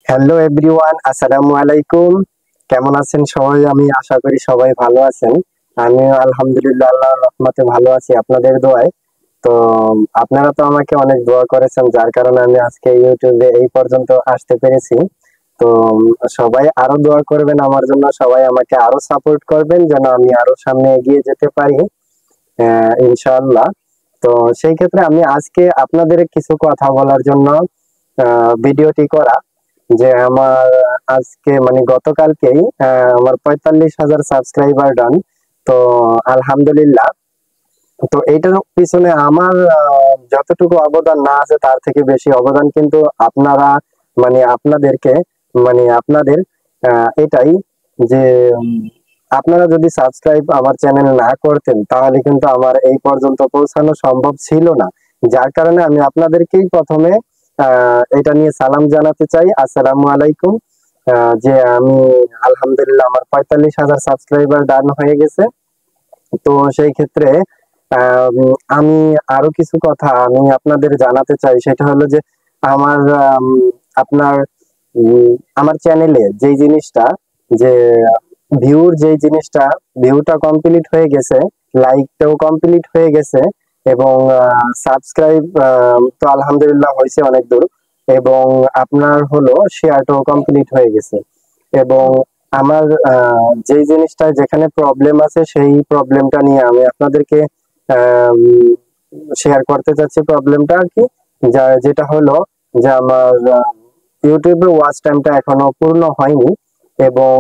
Hello everyone, আসসালামু আলাইকুম। কেমন আছেন সবাই? আমি আশা করি সবাই ভালো আছেন। আমিও আলহামদুলিল্লাহ আল্লাহর রহমতে ভালো আছি আপনাদের দোয়ায়। তো আপনারা তো আমাকে অনেক দোয়া করেছেন, যার কারণে আমি আজকে ইউটিউবে এই পর্যন্ত আসতে পেরেছি। তো সবাই আরো দোয়া করবেন আমার জন্য, সবাই আমাকে আরো সাপোর্ট করবেন যেন আমি আরো সামনে এগিয়ে যেতে পারি ইনশাআল্লাহ। তো সেই ক্ষেত্রে আমি আজকে আপনাদের কিছু কথা বলার জন্য ভিডিওটি করা, যে আমার আজকে মানে গতকালকেই আমার 45,000 সাবস্ক্রাইবার ডান। তো আলহামদুলিল্লাহ। তো এইটার পিছনে আমার যতটুকু অবদান না আছে তার থেকে বেশি অবদান কিন্তু আপনারা, মানে আপনাদেরকে, মানে আপনাদের এটাই যে আপনারা যদি সাবস্ক্রাইব আমার চ্যানেল না করতেন তাহলে কিন্তু আমার এই পর্যন্ত পৌঁছানো সম্ভব ছিল না। যার কারণে আমি আপনাদেরকেই প্রথমে এটা নিয়ে সালাম জানাতে চাই, আসসালামু আলাইকুম। যে আমি আলহামদুলিল্লাহ আমার 45,000 সাবস্ক্রাইবার ডান হয়ে গেছে। তো সেই ক্ষেত্রে আমি আরো কিছু কথা আমি আপনাদের জানাতে চাই, সেটা হলো যে আমার আপনার আমার চ্যানেলে যেই জিনিসটা, যে ভিউটা কমপ্লিট হয়ে গেছে, লাইকটাও কমপ্লিট হয়ে গেছে, এবং সাবস্ক্রাইব তো আলহামদুলিল্লাহ হয়েছে অনেক দূর, এবং আপনার হলো শেয়ারটাও কমপ্লিট হয়ে গেছে। এবং আমার যেই জিনিসটা যেখানে প্রবলেম আছে সেই প্রবলেমটা নিয়ে আমি আপনাদেরকে শেয়ার করতে চাচ্ছি। প্রবলেমটা আর কি, যেটা হলো যে আমার ইউটিউবে ওয়াচ টাইমটা এখনো পূর্ণ হয়নি, এবং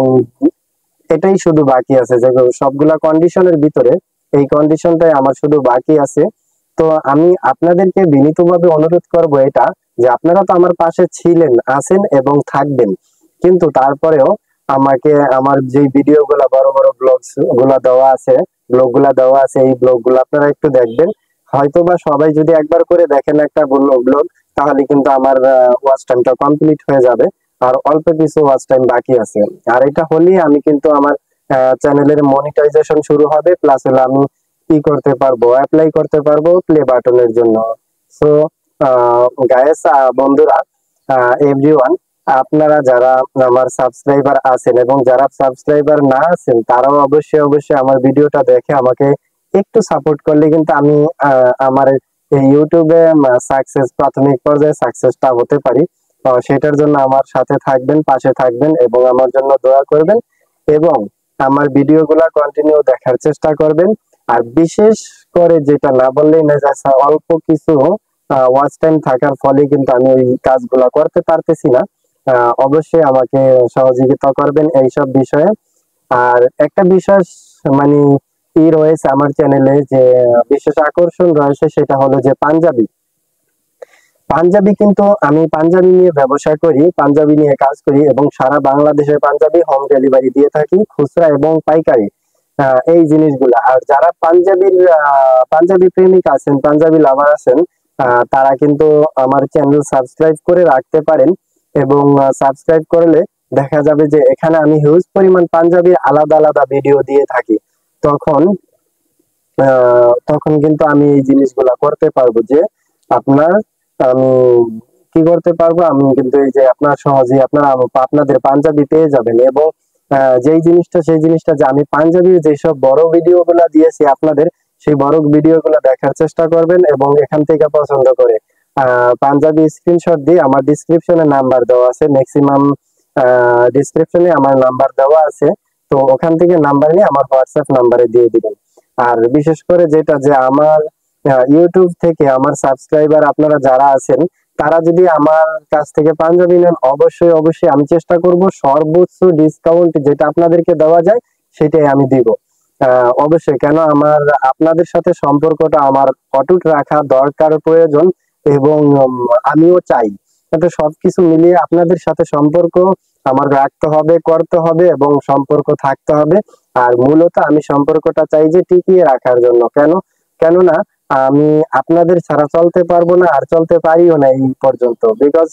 এটাই শুধু বাকি আছে, যে সবগুলা কন্ডিশনের ভিতরে এই কন্ডিশনটাই আমার শুধু বাকি আছে। তো আমি আপনাদেরকে বিনীতভাবে অনুরোধ করব এটা, যে আপনারা তো আমার পাশে ছিলেন, আছেন এবং থাকবেন, কিন্তু তারপরেও আমাকে আমার যে ভিডিও গুলা, বড় বড় ব্লগ গুলা দেওয়া আছে, এই ব্লগ গুলো আপনারা একটু দেখবেন। হয়তোবা সবাই যদি একবার করে দেখেন একটা ব্লগ, তাহলে কিন্তু আমার ওয়াচ টাইমটা কমপ্লিট হয়ে যাবে। আর অল্প কিছু ওয়াচ টাইম বাকি আছে। আর এটা হলেই আমি কিন্তু আমার চ্যানেলের মনিটাইজেশন শুরু হবে, প্লাস হলো আমি কি করতে পারবো, অ্যাপ্লাই করতে পারবো প্লে বাটনের জন্য। সো গায়েস, বন্ধুরা, এভরিওয়ান, আপনারা যারা আমার সাবস্ক্রাইবার আছেন এবং যারা সাবস্ক্রাইবার না আছেন, তারাও অবশ্যই অবশ্যই আমার ভিডিওটা দেখে আমাকে একটু সাপোর্ট করলে কিন্তু আমি আমার এই ইউটিউবে প্রাথমিক পর্যায়ে সাকসেসটা হতে পারি। সেটার জন্য আমার সাথে থাকবেন, পাশে থাকবেন এবং আমার জন্য দোয়া করবেন, এবং আমার ভিডিওগুলা কন্টিনিউ দেখার চেষ্টা করবেন। আর বিশেষ করে যেটা না বললেই না, যে অল্প কিছু ওয়াচ টাইম থাকার ফলে কিন্তু আমি ওই কাজগুলা করতে পারতেছি না। অবশ্যই আমাকে সহযোগিতা করবেন এইসব বিষয়ে। আর একটা বিশেষ মানে রয়েছে আমার চ্যানেলে, যে বিশেষ আকর্ষণ রয়েছে, সেটা হলো যে পাঞ্জাবি। পাঞ্জাবি কিন্তু আমি পাঞ্জাবি নিয়ে ব্যবসা করি, পাঞ্জাবি নিয়ে কাজ করি, এবং সারা বাংলাদেশে পাঞ্জাবি হোম ডেলিভারি দিয়ে থাকি, খুচরা এবং পাইকারি। এই জিনিসগুলা, আর যারা পাঞ্জাবি প্রেমিক আছেন, পাঞ্জাবি লাভার আছেন, তারা কিন্তু আমার চ্যানেল সাবস্ক্রাইব করে রাখতে পারেন। এবং সাবস্ক্রাইব করলে দেখা যাবে যে এখানে আমি হিউজ পরিমাণ পাঞ্জাবির আলাদা আলাদা ভিডিও দিয়ে থাকি। তখন তখন কিন্তু আমি এই জিনিসগুলা করতে পারবো, যে আপনার আমি কি করতে পারবো, আমি কিন্তু এই যে আপনার সহজেই আপনারা আপনাদের পাঞ্জাবি পেয়ে যাবেন। এবং সেই জিনিসটা যে আমি পাঞ্জাবির যেসব বড় ভিডিও গুলা দিয়েছি আপনাদের, সেই বড় ভিডিও গুলা দেখার চেষ্টা করবেন, এবং এখান থেকে পছন্দ করে পাঞ্জাবি স্ক্রিনশট দিয়ে আমার ডিসক্রিপশনে নাম্বার দেওয়া আছে, ম্যাক্সিমাম ডিসক্রিপশনে আমার নাম্বার দেওয়া আছে। তো ওখান থেকে নাম্বার নিয়ে আমার হোয়াটসঅ্যাপ নাম্বারে দিয়ে দিবেন। আর বিশেষ করে যেটা, যে আমার ইউটিউব থেকে আমার সাবস্ক্রাইবার আপনারা যারা আছেন, তারা যদি আমার কাছ থেকে পাঞ্জাবি নেন, অবশ্যই অবশ্যই আমি চেষ্টা করব সর্বোচ্চ ডিসকাউন্ট যেটা আপনাদেরকে দেওয়া যায় সেটাই আমি দিব। অবশ্যই, কেন আমার আপনাদের সাথে সম্পর্কটা আমার অটুট রাখা দরকার, প্রয়োজন, এবং আমিও চাই যাতে সবকিছু মিলিয়ে আপনাদের সাথে সম্পর্ক আমার রাখতে হবে, করতে হবে, এবং সম্পর্ক থাকতে হবে। আর মূলত আমি সম্পর্কটা চাই যে টিকিয়ে রাখার জন্য। কেননা আমি আপনাদের ছাড়া চলতে পারবো না, আর চলতে পারিও না এই পর্যন্ত, বিকজ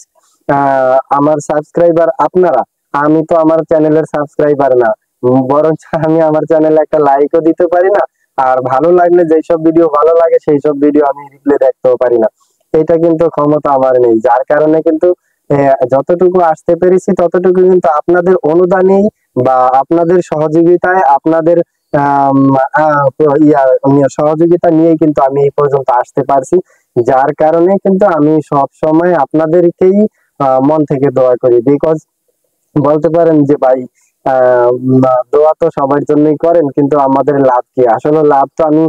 আমার সাবস্ক্রাইবার আপনারা। আমি তো আমার চ্যানেলের সাবস্ক্রাইবার না, বরঞ্চ আমি আমার চ্যানেলে একটা লাইকও দিতে পারি না। আর ভালো লাগলে, যেসব ভিডিও ভালো লাগে সেই সব ভিডিও আমি রিপ্লে দেখতেও পারি না। এটা কিন্তু ক্ষমতা আমার নেই, যার কারণে কিন্তু যতটুকু আসতে পেরেছি ততটুকু কিন্তু আপনাদের অনুদানেই বা আপনাদের সহযোগিতায়, আপনাদের আম, আহ, সহযোগিতা নিয়ে কিন্তু আমি এই পর্যন্ত আসতে পারছি। যার কারণে কিন্তু আমি সব সময় আপনাদেরকেই মন থেকে দোয়া করি। বিকজ বলতে পারেন যে ভাই দোয়া তো সবার জন্যই করেন, কিন্তু আমাদের লাভ কি? আসলে লাভ তো আমি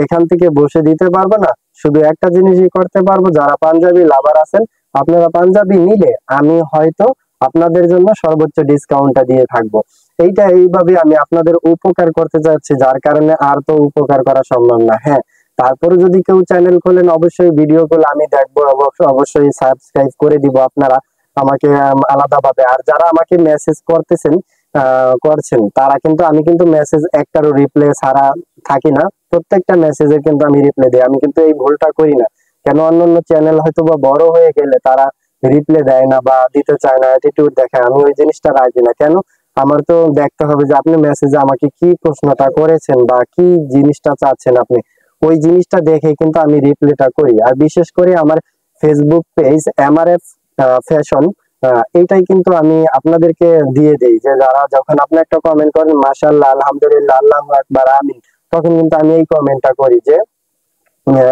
এখান থেকে বসে দিতে পারবো না। শুধু একটা জিনিসই করতে পারবো, যারা পাঞ্জাবি লাভার আছেন আপনারা পাঞ্জাবি নিলে আমি হয়তো আপনাদের জন্য সর্বোচ্চ ডিসকাউন্টটা দিয়ে থাকবো। এইভাবে আমি আপনাদের উপকার করতে চাচ্ছি, যার কারণে আর তো উপকার করা সম্ভব না। হ্যাঁ, তারপরে যদি কেউ চ্যানেল খোলেন অবশ্যই ভিডিও গুলো আমি দেখবো, অবশ্যই সাবস্ক্রাইব করে দিব আপনারা আমাকে আলাদাভাবে। আর যারা আমাকে মেসেজ করতেছেন করছেন, তারা কিন্তু আমি কিন্তু মেসেজ একটারও রিপ্লাই ছাড়া থাকি না। প্রত্যেকটা মেসেজে কিন্তু আমি রিপ্লাই দিই। আমি কিন্তু এই ভুলটা করি না। কেন অন্যান্য চ্যানেল হয়তো বা বড় হয়ে গেলে তারা রিপ্লাই দেয় না বা দিতে চায় না, অ্যাটিটিউড দেখায়, আমি ওই জিনিসটা রাখি না। কেন? আমার তো দেখতে হবে যে আপনি মেসেজে আমাকে কি প্রশ্নটা করেছেন বা কি জিনিসটা চাচ্ছেন আপনি, ওই জিনিসটা দেখে কিন্তু আমি রিপ্লাইটা করি। আর বিশেষ করে আমার ফেসবুক পেজ এমআরএফ ফ্যাশন, এইটাই কিন্তু আমি আপনাদেরকে দিয়ে দেই, যে যারা যখন আপনি একটা কমেন্ট করেন মাশাআল্লাহ, আলহামদুলিল্লাহ, আল্লাহু আকবার, আমিন, তখন কিন্তু আমি এই কমেন্টটা করি যে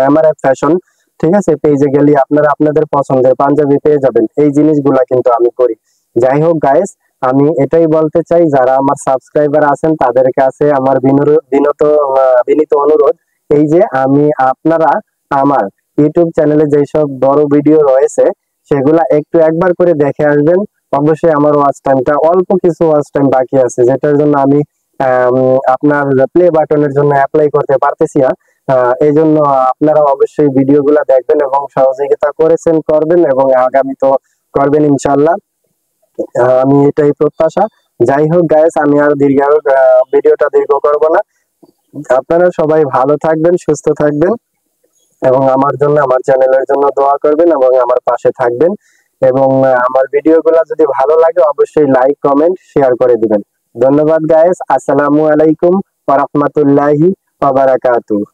এমআরএফ ফ্যাশন, ঠিক আছে, পেজে গেলে আপনারা আপনাদের পছন্দের পাঞ্জাবি পেয়ে যাবেন। এই জিনিসগুলা কিন্তু আমি করি। যাই হোক গাইস, আমি এটাই বলতে চাই, যারা আমার সাবস্ক্রাইবার আছেন তাদের কাছে আমার বিনীত অনুরোধ, এই যে আমি আপনারা আমার ইউটিউব চ্যানেলে যেসব বড় ভিডিও রয়েছে সেগুলা একটু একবার করে দেখে আসবেন। অবশ্যই আমার ওয়াচ টাইমটা অল্প কিছু ওয়াচ টাইম বাকি আছে, যেটার জন্য আমি আপনার প্লে বাটনের জন্য অ্যাপ্লাই করতে পারতেছি না। এই জন্য আপনারা অবশ্যই ভিডিওগুলো দেখবেন এবং সহযোগিতা করবেন এবং আগামী তো করবেন ইনশাল্লাহ। আমি এটাই প্রত্যাশা। যাই হোক গাইস, আমি আর ভিডিওটা দীর্ঘ করব না। আপনারা সবাই ভালো থাকবেন, সুস্থ থাকবেন এবং আমার জন্য, আমার চ্যানেলের জন্য দোয়া করবেন এবং আমার পাশে থাকবেন। এবং আমার ভিডিওগুলো যদি ভালো লাগে অবশ্যই লাইক, কমেন্ট, শেয়ার করে দিবেন। ধন্যবাদ গাইস। আসসালামু আলাইকুম ওয়া রাহমাতুল্লাহি ওয়া বারাকাতুহু।